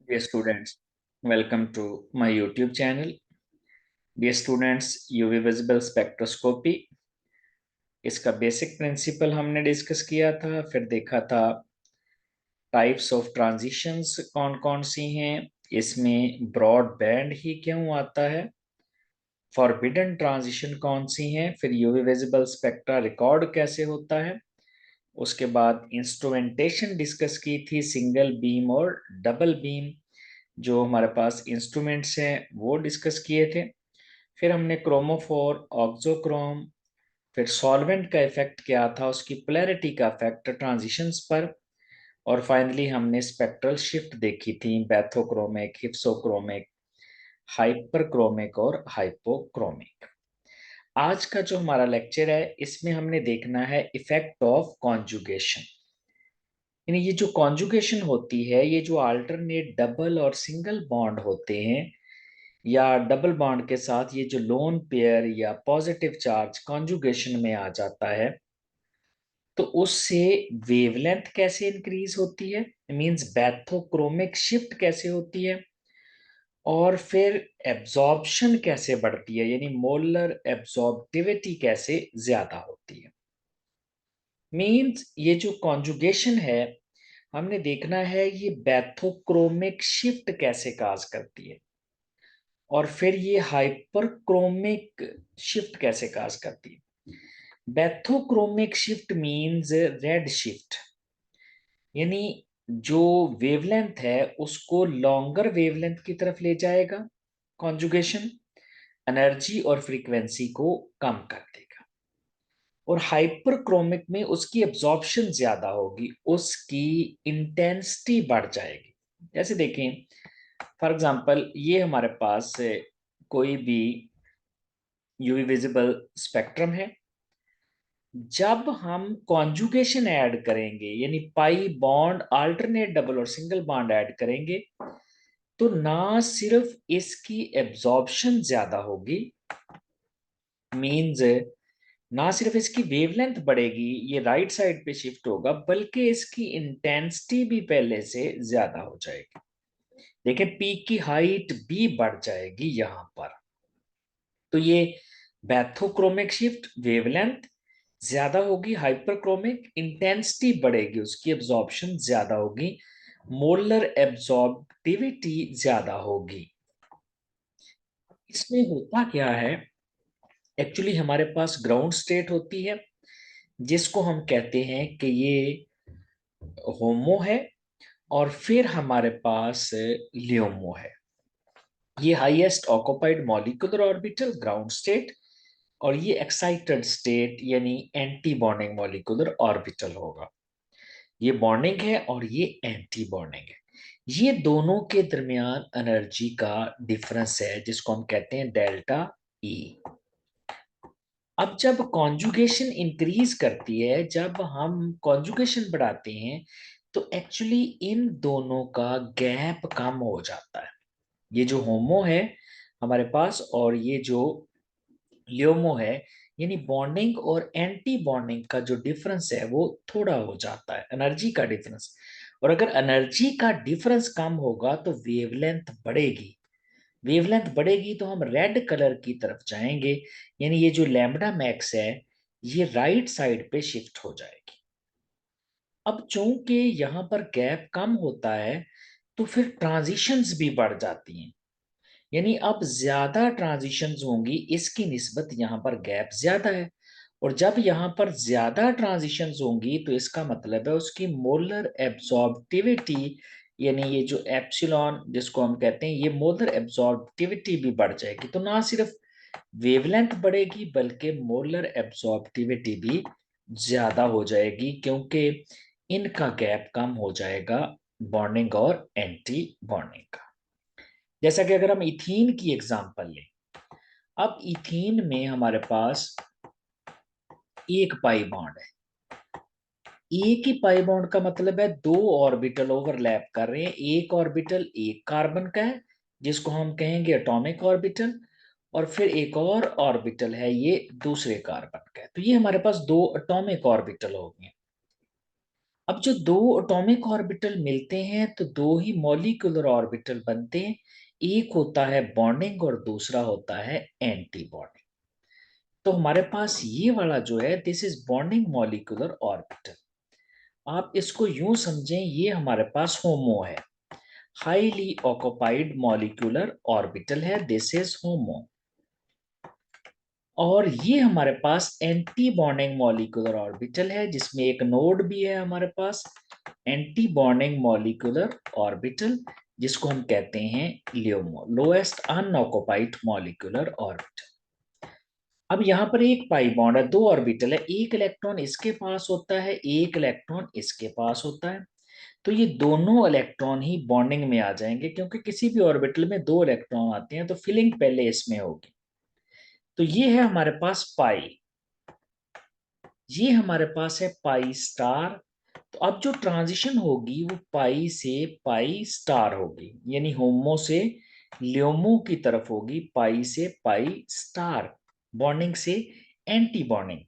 Dear students, welcome to my YouTube channel. Dear students, UV visible spectroscopy इसका basic principle हमने discuss किया था, फिर देखा था टाइप्स ऑफ ट्रांजिशंस कौन कौन सी हैं, इसमें ब्रॉड बैंड ही क्यों आता है, फॉरबिडन ट्रांजिशन कौन सी हैं, फिर यूवी विजिबल स्पेक्ट्रा रिकॉर्ड कैसे होता है। उसके बाद इंस्ट्रूमेंटेशन डिस्कस की थी, सिंगल बीम और डबल बीम जो हमारे पास इंस्ट्रूमेंट्स हैं वो डिस्कस किए थे। फिर हमने क्रोमोफोर, ऑक्सोक्रोम, फिर सॉल्वेंट का इफेक्ट क्या था, उसकी पोलैरिटी का इफेक्ट ट्रांजिशंस पर, और फाइनली हमने स्पेक्ट्रल शिफ्ट देखी थी, बैथोक्रोमिक, हिप्सोक्रोमिक, हाइपरक्रोमिक और हाइपोक्रोमिक। आज का जो हमारा लेक्चर है इसमें हमने देखना है इफेक्ट ऑफ कॉन्जुगेशन। यानी ये जो कॉन्जुगेशन होती है, ये जो अल्टरनेट डबल और सिंगल बॉन्ड होते हैं या डबल बॉन्ड के साथ ये जो लोन पेयर या पॉजिटिव चार्ज कॉन्जुगेशन में आ जाता है, तो उससे वेवलेंथ कैसे इंक्रीज होती है, मींस बैथोक्रोमिक शिफ्ट कैसे होती है, और फिर एब्जॉर्प्शन कैसे बढ़ती है, यानी मोलर एब्जॉर्प्टिविटी कैसे ज्यादा होती है। मींस ये जो कॉन्जुगेशन है, हमने देखना है ये बैथोक्रोमिक शिफ्ट कैसे काज करती है, और फिर ये हाइपरक्रोमिक शिफ्ट कैसे काज करती है। Bathochromic shift means red shift, यानी जो वेवलेंथ है उसको लॉन्गर वेवलेंथ की तरफ ले जाएगा कॉन्जुगेशन, एनर्जी और फ्रीक्वेंसी को कम कर देगा। और हाइपरक्रोमिक में उसकी एब्जॉर्प्शन ज्यादा होगी, उसकी इंटेंसिटी बढ़ जाएगी। जैसे देखें, फॉर एग्जांपल ये हमारे पास कोई भी यूवी विजिबल स्पेक्ट्रम है। जब हम कॉन्जुगेशन ऐड करेंगे, यानी पाई बॉन्ड, अल्टरनेट डबल और सिंगल बॉन्ड ऐड करेंगे, तो ना सिर्फ इसकी एब्जॉर्प्शन ज्यादा होगी, मींस ना सिर्फ इसकी वेवलेंथ बढ़ेगी, ये राइट साइड पे शिफ्ट होगा, बल्कि इसकी इंटेंसिटी भी पहले से ज्यादा हो जाएगी। देखिए पीक की हाइट भी बढ़ जाएगी यहां पर। तो ये बैथोक्रोमिक शिफ्ट, वेवलेंथ ज्यादा होगी, हाइपरक्रोमिक इंटेंसिटी बढ़ेगी, उसकी एब्जॉर्प्शन ज्यादा होगी, मोलर एब्जॉर्बिविटी ज्यादा होगी। इसमें होता क्या है, एक्चुअली हमारे पास ग्राउंड स्टेट होती है जिसको हम कहते हैं कि ये होमो है, और फिर हमारे पास लियोमो है। ये highest occupied molecular orbital ground state, और ये एक्साइटेड स्टेट यानी एंटी बॉन्डिंग मॉलिक्यूलर ऑर्बिटल होगा। ये बॉन्डिंग है और ये एंटी बॉन्डिंग है। ये दोनों के दरमियान एनर्जी का डिफरेंस है जिसको हम कहते हैं डेल्टा ई। अब जब कॉन्जुगेशन इंक्रीज करती है, जब हम कॉन्जुगेशन बढ़ाते हैं, तो एक्चुअली इन दोनों का गैप कम हो जाता है। ये जो होमो है हमारे पास और ये जो लियोमो है, यानी बॉन्डिंग और एंटी बॉन्डिंग का जो डिफरेंस है वो थोड़ा हो जाता है, एनर्जी का डिफरेंस। और अगर एनर्जी का डिफरेंस कम होगा तो वेवलेंथ बढ़ेगी। वेवलेंथ बढ़ेगी तो हम रेड कलर की तरफ जाएंगे, यानी ये जो लैम्बडा मैक्स है ये राइट साइड पे शिफ्ट हो जाएगी। अब चूंकि यहाँ पर गैप कम होता है, तो फिर ट्रांजिशंस भी बढ़ जाती हैं, यानी अब ज्यादा ट्रांजिशंस होंगी, इसकी निस्बत यहाँ पर गैप ज्यादा है। और जब यहाँ पर ज्यादा ट्रांजिशंस होंगी तो इसका मतलब है उसकी मोलर एब्जॉर्बिविटी, यानी ये जो एप्सिलॉन जिसको हम कहते हैं, ये मोलर एब्जॉर्बिविटी भी बढ़ जाएगी। तो ना सिर्फ वेवलेंथ बढ़ेगी बल्कि मोलर एब्जॉर्बिविटी भी ज्यादा हो जाएगी, क्योंकि इनका गैप कम हो जाएगा, बॉन्डिंग और एंटी बॉन्डिंग का। जैसा कि अगर हम इथीन की एग्जांपल लें, अब इथीन में हमारे पास एक पाई बॉन्ड है। एक ही पाई बॉन्ड का मतलब है दो ऑर्बिटल ओवरलैप कर रहे हैं, एक ऑर्बिटल एक कार्बन का है जिसको हम कहेंगे एटॉमिक ऑर्बिटल, और फिर एक और ऑर्बिटल है ये दूसरे कार्बन का है। तो ये हमारे पास दो एटॉमिक ऑर्बिटल हो गए। अब जो दो एटॉमिक ऑर्बिटल मिलते हैं तो दो ही मॉलिक्यूलर ऑर्बिटल बनते हैं। एक होता है बॉन्डिंग और दूसरा होता है एंटी बॉन्डिंग। तो हमारे पास ये वाला जो है this is bonding molecular orbital. आप इसको यूं समझें, ये हमारे पास होमो है, हाईली ऑक्युपाइड मॉलिक्यूलर ऑर्बिटल है, दिस इज होमो। और ये हमारे पास एंटी बॉन्डिंग मॉलिक्यूलर ऑर्बिटल है जिसमें एक नोड भी है हमारे पास, एंटी बॉन्डिंग मॉलिक्यूलर ऑर्बिटल, जिसको हम कहते हैं लियोमो, लोएस्ट अनऑक्युपाइड मॉलिक्यूलर ऑर्बिटल। अब यहाँ पर एक पाई बॉन्ड है, दो ऑर्बिटल है, एक इलेक्ट्रॉन इसके पास होता है, एक इलेक्ट्रॉन इसके पास होता है। तो ये दोनों इलेक्ट्रॉन ही बॉन्डिंग में आ जाएंगे, क्योंकि किसी भी ऑर्बिटल में दो इलेक्ट्रॉन आते हैं तो फिलिंग पहले इसमें होगी। तो ये है हमारे पास पाई, ये हमारे पास है पाई स्टार। तो अब जो ट्रांजिशन होगी वो पाई से पाई स्टार होगी, यानी होमो से लियोमो की तरफ होगी, पाई से पाई स्टार, बॉन्डिंग से एंटी बॉन्डिंग।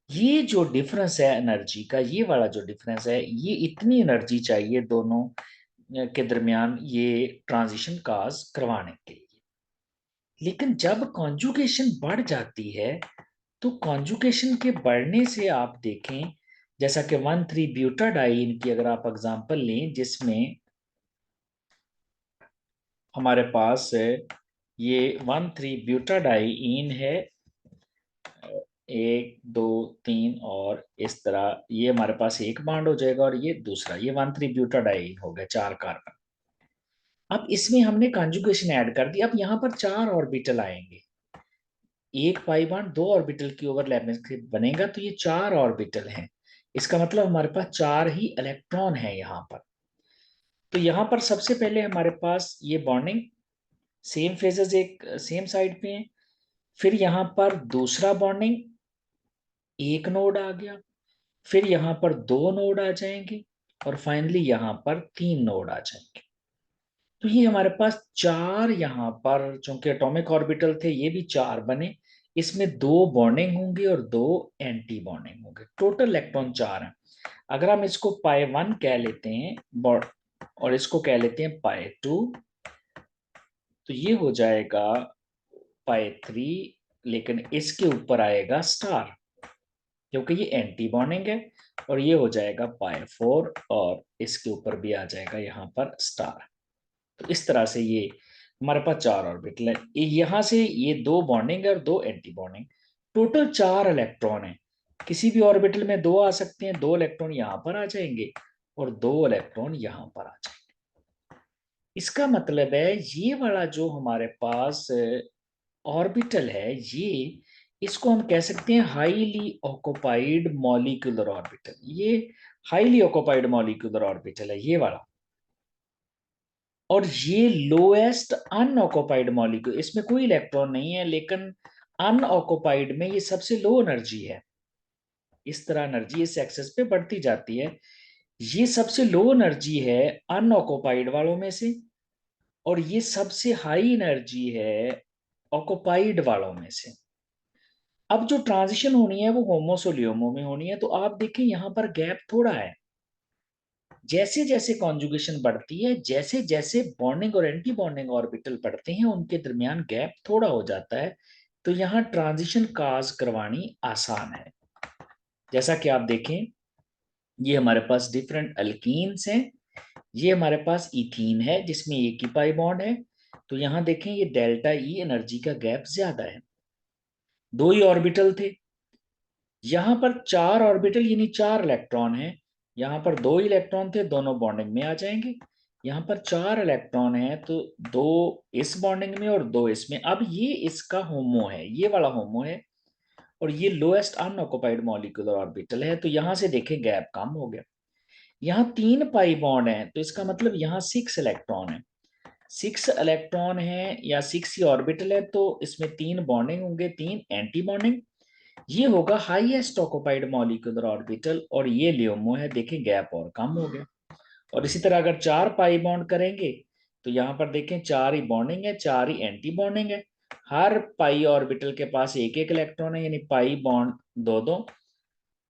ये जो डिफरेंस है एनर्जी का, ये वाला जो डिफरेंस है, ये इतनी एनर्जी चाहिए दोनों के दरमियान ये ट्रांजिशन काज करवाने के लिए। लेकिन जब कॉन्जुगेशन बढ़ जाती है तो कॉन्जुगेशन के बढ़ने से आप देखें, जैसा कि 1,3-ब्यूटाडाइन की अगर आप एग्जांपल लें, जिसमें हमारे पास ये 1,3-ब्यूटाडाइन है, एक दो तीन, और इस तरह ये हमारे पास एक बॉन्ड हो जाएगा और ये दूसरा, ये 1,3-ब्यूटाडाइन हो गया, 4 कार्बन। अब इसमें हमने कॉन्जुगेशन ऐड कर दी, अब यहाँ पर 4 ऑर्बिटल आएंगे, एक पाई बॉन्ड दो ऑर्बिटल की ओवरलैप में से बनेगा, तो ये 4 ऑर्बिटल हैं। इसका मतलब हमारे पास 4 ही इलेक्ट्रॉन है यहाँ पर। तो यहाँ पर सबसे पहले हमारे पास ये बॉन्डिंग, सेम फेजेस एक सेम साइड पे हैं। फिर यहाँ पर दूसरा बॉन्डिंग, एक नोड आ गया, फिर यहाँ पर दो नोड आ जाएंगे, और फाइनली यहाँ पर 3 नोड आ जाएंगे। तो ये हमारे पास 4 यहाँ पर, चूंकि एटॉमिक ऑर्बिटल थे ये भी 4 बने, इसमें दो बॉन्डिंग होंगी और दो एंटी बॉन्डिंग होंगे, टोटल इलेक्ट्रॉन 4 हैं। अगर हम इसको पाई 1 कह लेते हैं और इसको कह लेते हैं पाई 2, तो ये हो जाएगा पाई 3, लेकिन इसके ऊपर आएगा स्टार क्योंकि ये एंटी बॉन्डिंग है, और ये हो जाएगा पाई 4 और इसके ऊपर भी आ जाएगा यहाँ पर स्टार। तो इस तरह से ये हमारे पास 4 ऑर्बिटल है, यहां से ये दो बॉन्डिंग है और दो एंटी बॉन्डिंग, टोटल 4 इलेक्ट्रॉन है। किसी भी ऑर्बिटल में दो आ सकते हैं, दो इलेक्ट्रॉन यहां पर आ जाएंगे और दो इलेक्ट्रॉन यहां पर आ जाएंगे। इसका मतलब है ये वाला जो हमारे पास ऑर्बिटल है, ये इसको हम कह सकते हैं हाईली ऑक्युपाइड मॉलिक्यूलर ऑर्बिटल। ये हाईली ऑक्युपाइड मॉलिक्यूलर ऑर्बिटल है ये वाला। और ये लोएस्ट अनऑक्युपाइड मॉलिक्यूल, इसमें कोई इलेक्ट्रॉन नहीं है, लेकिन अनऑक्युपाइड में ये सबसे लो एनर्जी है। इस तरह एनर्जी इस एक्सेस पे बढ़ती जाती है। ये सबसे लो एनर्जी है अनऑक्युपाइड वालों में से, और ये सबसे हाई एनर्जी है ऑक्युपाइड वालों में से। अब जो ट्रांजिशन होनी है वो होमो से लियोमो में होनी है, तो आप देखें यहाँ पर गैप थोड़ा है। जैसे जैसे कॉन्जुगेशन बढ़ती है, जैसे जैसे बॉन्डिंग और एंटी बॉन्डिंग ऑर्बिटल बढ़ते हैं, उनके दरमियान गैप थोड़ा हो जाता है। तो यहाँ ट्रांजिशन काज करवानी आसान है। जैसा कि आप देखें, ये हमारे पास डिफरेंट अल्कीन्स हैं, ये हमारे पास इथीन है जिसमें एक ही पाई बॉन्ड है। तो यहाँ देखें ये डेल्टा ई एनर्जी का गैप ज्यादा है, दो ही ऑर्बिटल थे। यहाँ पर 4 ऑर्बिटल यानी 4 इलेक्ट्रॉन है, यहाँ पर दो इलेक्ट्रॉन थे, दोनों बॉन्डिंग में आ जाएंगे। यहाँ पर 4 इलेक्ट्रॉन है तो दो इस बॉन्डिंग में और दो इसमें। अब ये इसका होमो है, ये वाला होमो है, और ये लोएस्ट अनऑक्युपाइड मॉलिक्यूलर ऑर्बिटल है, तो यहाँ से देखें गैप कम हो गया। यहाँ 3 पाई बॉन्ड है, तो इसका मतलब यहाँ 6 इलेक्ट्रॉन है, 6 इलेक्ट्रॉन है या 6 ही ऑर्बिटल है, तो इसमें 3 बॉन्डिंग होंगे, 3 एंटी बॉन्डिंग। ये होगा हाईएस्ट ऑक्युपाइड मॉलिक्यूलर ऑर्बिटल, और ये लियोमो है, देखें गैप और कम हो गया। और इसी तरह अगर 4 पाई बॉन्ड करेंगे तो यहाँ पर देखें 4 ही बॉन्डिंग है, 4 ही एंटी बॉन्डिंग है। हर पाई ऑर्बिटल के पास एक एक इलेक्ट्रॉन है, यानी पाई बॉन्ड दो दो,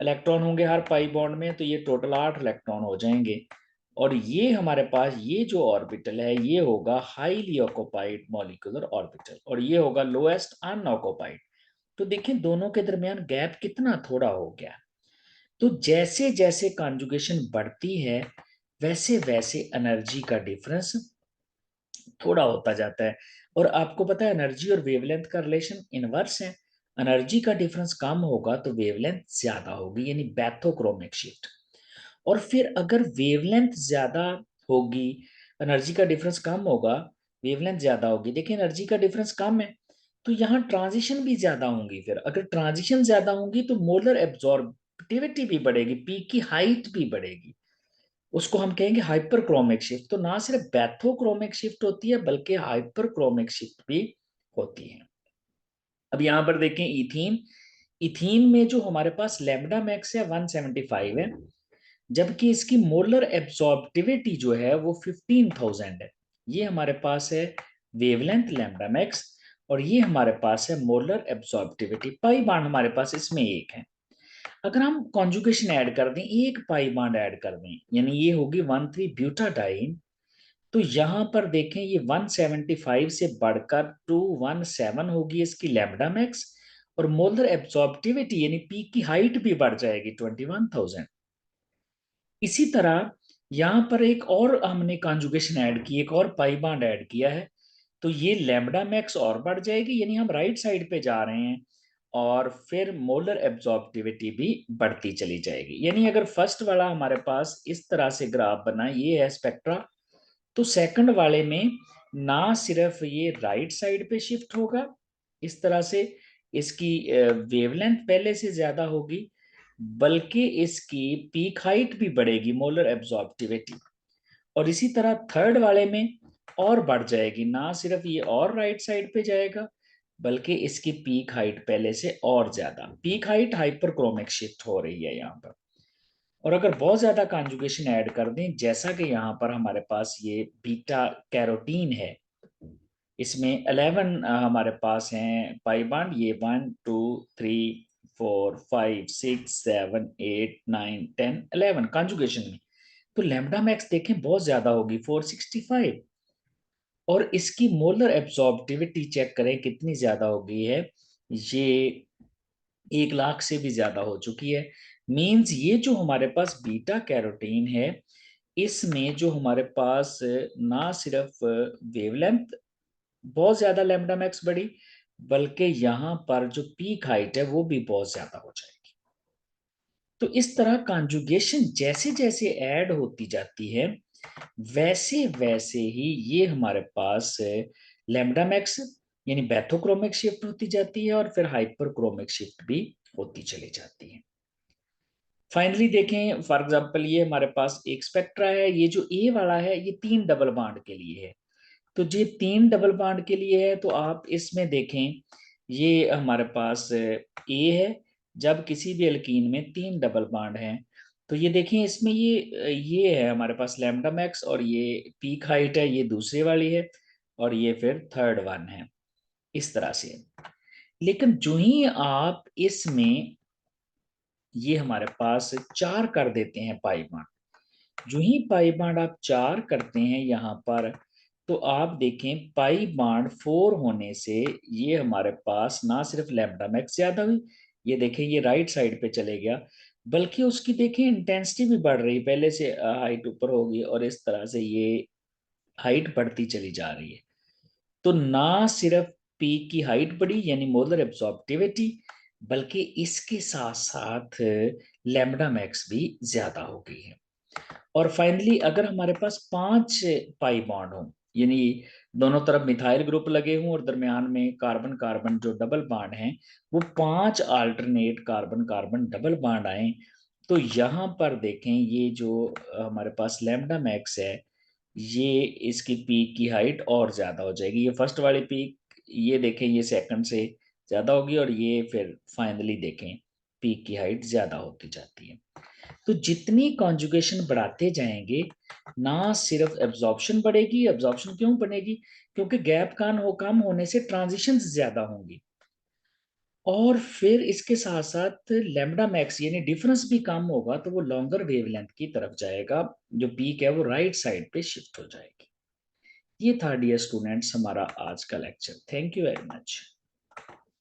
इलेक्ट्रॉन होंगे हर पाई बॉन्ड में, तो ये टोटल 8 इलेक्ट्रॉन हो जाएंगे। और ये हमारे पास ये जो ऑर्बिटल है ये होगा हाईली ऑक्यूपाइड मॉलिक्यूलर ऑर्बिटल, और ये होगा लोएस्ट अनऑक्यूपाइड। तो देखें दोनों के दरमियान गैप कितना थोड़ा हो गया। तो जैसे जैसे कॉन्जुगेशन बढ़ती है वैसे वैसे एनर्जी का डिफरेंस थोड़ा होता जाता है। और आपको पता है एनर्जी और वेवलेंथ का रिलेशन इनवर्स है। एनर्जी का डिफरेंस कम होगा तो वेवलेंथ ज्यादा होगी, यानी बैथोक्रोमिक शिफ्ट। और फिर अगर वेवलेंथ ज्यादा होगी, एनर्जी का डिफरेंस कम होगा, वेवलेंथ ज्यादा होगी, देखिए एनर्जी का डिफरेंस कम है तो यहाँ ट्रांजिशन भी ज्यादा होंगी। फिर अगर ट्रांजिशन ज्यादा होंगी तो मोलर एब्जॉर्बिटिविटी भी बढ़ेगी, पीक की हाइट भी बढ़ेगी। उसको हम कहेंगे हाइपरक्रोमिक शिफ्ट। तो ना सिर्फ बैथोक्रोमिक शिफ्ट होती है बल्कि हाइपरक्रोमिक शिफ्ट भी होती है। अब यहाँ पर देखें इथीन, इथीन में जो हमारे पास लैम्डा मैक्स है 175 है, जबकि इसकी मोलर एब्सॉर्बिविटी जो है वो 15,000 है। ये हमारे पास है वेवलेंथ लैम्डा मैक्स, और ये हमारे पास है मोलर एब्सॉर्बिविटी। पाई बांड हमारे पास इसमें एक है। अगर हम कॉन्जुगेशन ऐड कर दें, एक पाई बांड ऐड कर दें, यानी ये होगी 13 ब्यूटाडाइन, तो यहां पर देखें ये 175 से बढ़कर 217 होगी इसकी लैम्डा मैक्स, और मोलर एब्सॉर्बिविटी यानी पीक की हाइट भी बढ़ जाएगी 21,000। इसी तरह यहां पर एक और हमने कॉन्जुगेशन ऐड की, एक और पाई बांड ऐड किया है, तो ये लैम्डा मैक्स और बढ़ जाएगी, यानी हम राइट साइड पे जा रहे हैं। और फिर मोलर एब्जॉर्बिविटी भी बढ़ती चली जाएगी। यानी अगर फर्स्ट वाला हमारे पास इस तरह से ग्राफ बना, ये है स्पेक्ट्रा, तो सेकंड वाले में ना सिर्फ ये राइट साइड पे शिफ्ट होगा इस तरह से, इसकी वेवलेंथ पहले से ज्यादा होगी, बल्कि इसकी पीक हाइट भी बढ़ेगी, मोलर एब्जॉर्बिविटी। और इसी तरह थर्ड वाले में और बढ़ जाएगी, ना सिर्फ ये और राइट साइड पे जाएगा बल्कि इसकी पीक हाइट पहले से और ज्यादा, पीक हाइट हाइपरक्रोमिक शिफ्ट हो रही है यहाँ पर। और अगर बहुत ज्यादा कॉन्जुगेशन ऐड कर दें, जैसा कि यहाँ पर हमारे पास ये बीटा कैरोटीन है, इसमें 11 हमारे पास हैं पाई बॉन्ड, ये 1 2 3 4 5 6 7 8 9 10 11 कॉन्जुगेशन में। तो लैम्डा मैक्स देखें बहुत ज्यादा होगी 465, और इसकी मोलर एब्सॉर्बिविटी चेक करें कितनी ज्यादा हो गई है, ये 1 लाख से भी ज्यादा हो चुकी है। मींस ये जो हमारे पास बीटा कैरोटीन है, इसमें जो हमारे पास ना सिर्फ वेवलेंथ बहुत ज्यादा लैम्डा मैक्स बढ़ी, बल्कि यहाँ पर जो पीक हाइट है वो भी बहुत ज्यादा हो जाएगी। तो इस तरह कॉन्जुगेशन जैसे जैसे ऐड होती जाती है वैसे वैसे ही ये हमारे पास लैम्डा मैक्स यानी बैथोक्रोमिक शिफ्ट होती जाती है, और फिर हाइपरक्रोमिक शिफ्ट भी होती चली जाती है। फाइनली देखें फॉर एग्जांपल ये हमारे पास एक स्पेक्ट्रा है, ये जो ए वाला है ये 3 डबल बॉन्ड के लिए है। तो ये 3 डबल बॉन्ड के लिए है, तो आप इसमें देखें ये हमारे पास ए है, जब किसी भी एल्कीन में 3 डबल बॉन्ड हैं, तो ये देखें इसमें ये है हमारे पास लैम्डा मैक्स, और ये पीक हाइट है, ये दूसरे वाली है, और ये फिर थर्ड वन है, इस तरह से। लेकिन जो ही आप इसमें ये हमारे पास 4 कर देते हैं पाई बांड, जो ही पाई बांड आप 4 करते हैं यहाँ पर, तो आप देखें पाई बांड 4 होने से ये हमारे पास ना सिर्फ लैम्डा मैक्स ज्यादा हुई, ये देखें ये राइट साइड पे चले गया, बल्कि उसकी देखें इंटेंसिटी भी बढ़ रही, पहले से हाइट ऊपर होगी और इस तरह से ये हाइट बढ़ती चली जा रही है। तो ना सिर्फ पी की हाइट बढ़ी यानी मोलर एब्सॉर्बिविटी, बल्कि इसके साथ साथ लैम्डा मैक्स भी ज्यादा हो गई है। और फाइनली अगर हमारे पास 5 पाई बॉन्ड हो, यानी दोनों तरफ मिथाइल ग्रुप लगे हों और दरमियान में कार्बन कार्बन जो डबल बॉन्ड हैं वो 5 alternate carbon carbon double bond आए, तो यहाँ पर देखें ये जो हमारे पास लैम्डा मैक्स है, ये इसकी पीक की हाइट और ज्यादा हो जाएगी। ये फर्स्ट वाली पीक ये देखें ये सेकंड से ज्यादा होगी, और ये फिर फाइनली देखें पीक की हाइट ज्यादा होती जाती है। तो जितनी कॉन्जुगेशन बढ़ाते जाएंगे ना सिर्फ एब्जॉर्प्शन बढ़ेगी, एब्जॉर्प्शन क्यों बढ़ेगी, क्योंकि गैप कम होने से ट्रांजिशन ज्यादा होंगी। और फिर इसके साथ साथ लैम्बडा मैक्स यानी डिफरेंस भी कम होगा, तो वो लॉन्गर वेवलेंथ की तरफ जाएगा, जो पीक है वो राइट साइड पे शिफ्ट हो जाएगी। ये था डियर स्टूडेंट्स हमारा आज का lecture. Thank you very much.